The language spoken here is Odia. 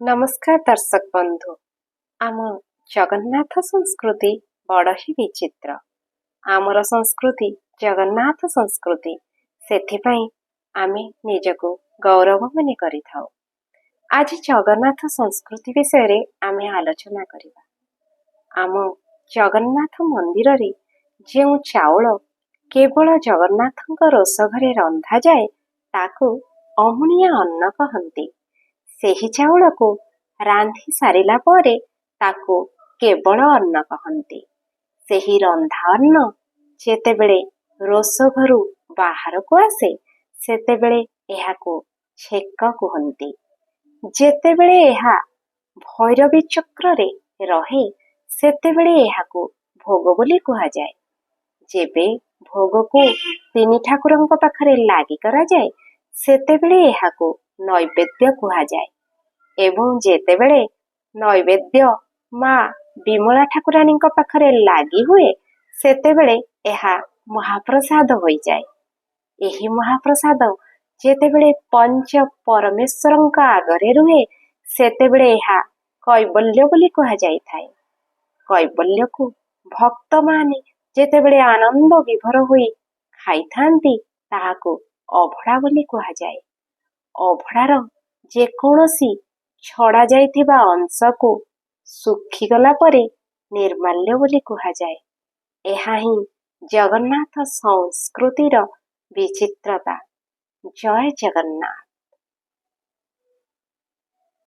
नमस्कार दर्शक बंधु आम जगन्नाथ संस्कृति बड़ ही विचित्र। आमर संस्कृति जगन्नाथ संस्कृति सेथिपाई आमे निजको गौरव मने करिथाउ। आज जगन्नाथ संस्कृति विषय रे आमे आलोचना करिबा। आम जगन्नाथ मंदिर रे जेउ चाउल केवल जगन्नाथଙ୍କ रोष घरे रंधा जाए ताकू अमुनिया अन्न कहंती। ସେହି ଚାଉଳକୁ ରାନ୍ଧି ସାରିଲା ପରେ ତାକୁ କେବଳ ଅନ୍ନ କହନ୍ତି। ସେହି ରନ୍ଧା ଅନ୍ନ ଯେତେବେଳେ ରୋଷ ଘରୁ ବାହାରକୁ ଆସେ ସେତେବେଳେ ଏହାକୁ ଛେକ କୁହନ୍ତି। ଯେତେବେଳେ ଏହା ଭୈରବୀ ଚକ୍ରରେ ରହେ ସେତେବେଳେ ଏହାକୁ ଭୋଗ ବୋଲି କୁହାଯାଏ। ଯେବେ ଭୋଗକୁ ତିନି ଠାକୁରଙ୍କ ପାଖରେ ଲାଗି କରାଯାଏ ସେତେବେଳେ ଏହାକୁ ନୈବେଦ୍ୟ କୁହାଯାଏ ଏବଂ ଯେତେବେଳେ ନୈବେଦ୍ୟ ମା ବିମଳା ଠାକୁରାଣୀଙ୍କ ପାଖରେ ଲାଗି ହୁଏ ସେତେବେଳେ ଏହା ମହାପ୍ରସାଦ ହୋଇଯାଏ। ଏହି ମହାପ୍ରସାଦ ଯେତେବେଳେ ପଞ୍ଚ ପରମେଶ୍ୱରଙ୍କ ଆଗରେ ରୁହେ ସେତେବେଳେ ଏହା କୈବଲ୍ୟ ବୋଲି କୁହାଯାଇଥାଏ। କୈବଲ୍ୟକୁ ଭକ୍ତମାନେ ଯେତେବେଳେ ଆନନ୍ଦ ବିଭୋର ହୋଇ ଖାଇଥାନ୍ତି ତାହାକୁ ଅଭଡ଼ା ବୋଲି କୁହାଯାଏ। ଅଭଡ଼ାର ଯେକୌଣସି ଛଡ଼ା ଯାଇଥିବା ଅଂଶକୁ ଶୁଖିଗଲା ପରେ ନିର୍ମାଲ୍ୟ ବୋଲି କୁହାଯାଏ। ଏହା ହିଁ ଜଗନ୍ନାଥ ସଂସ୍କୃତିର ବିଚିତ୍ରତା। ଜୟ ଜଗନ୍ନାଥ।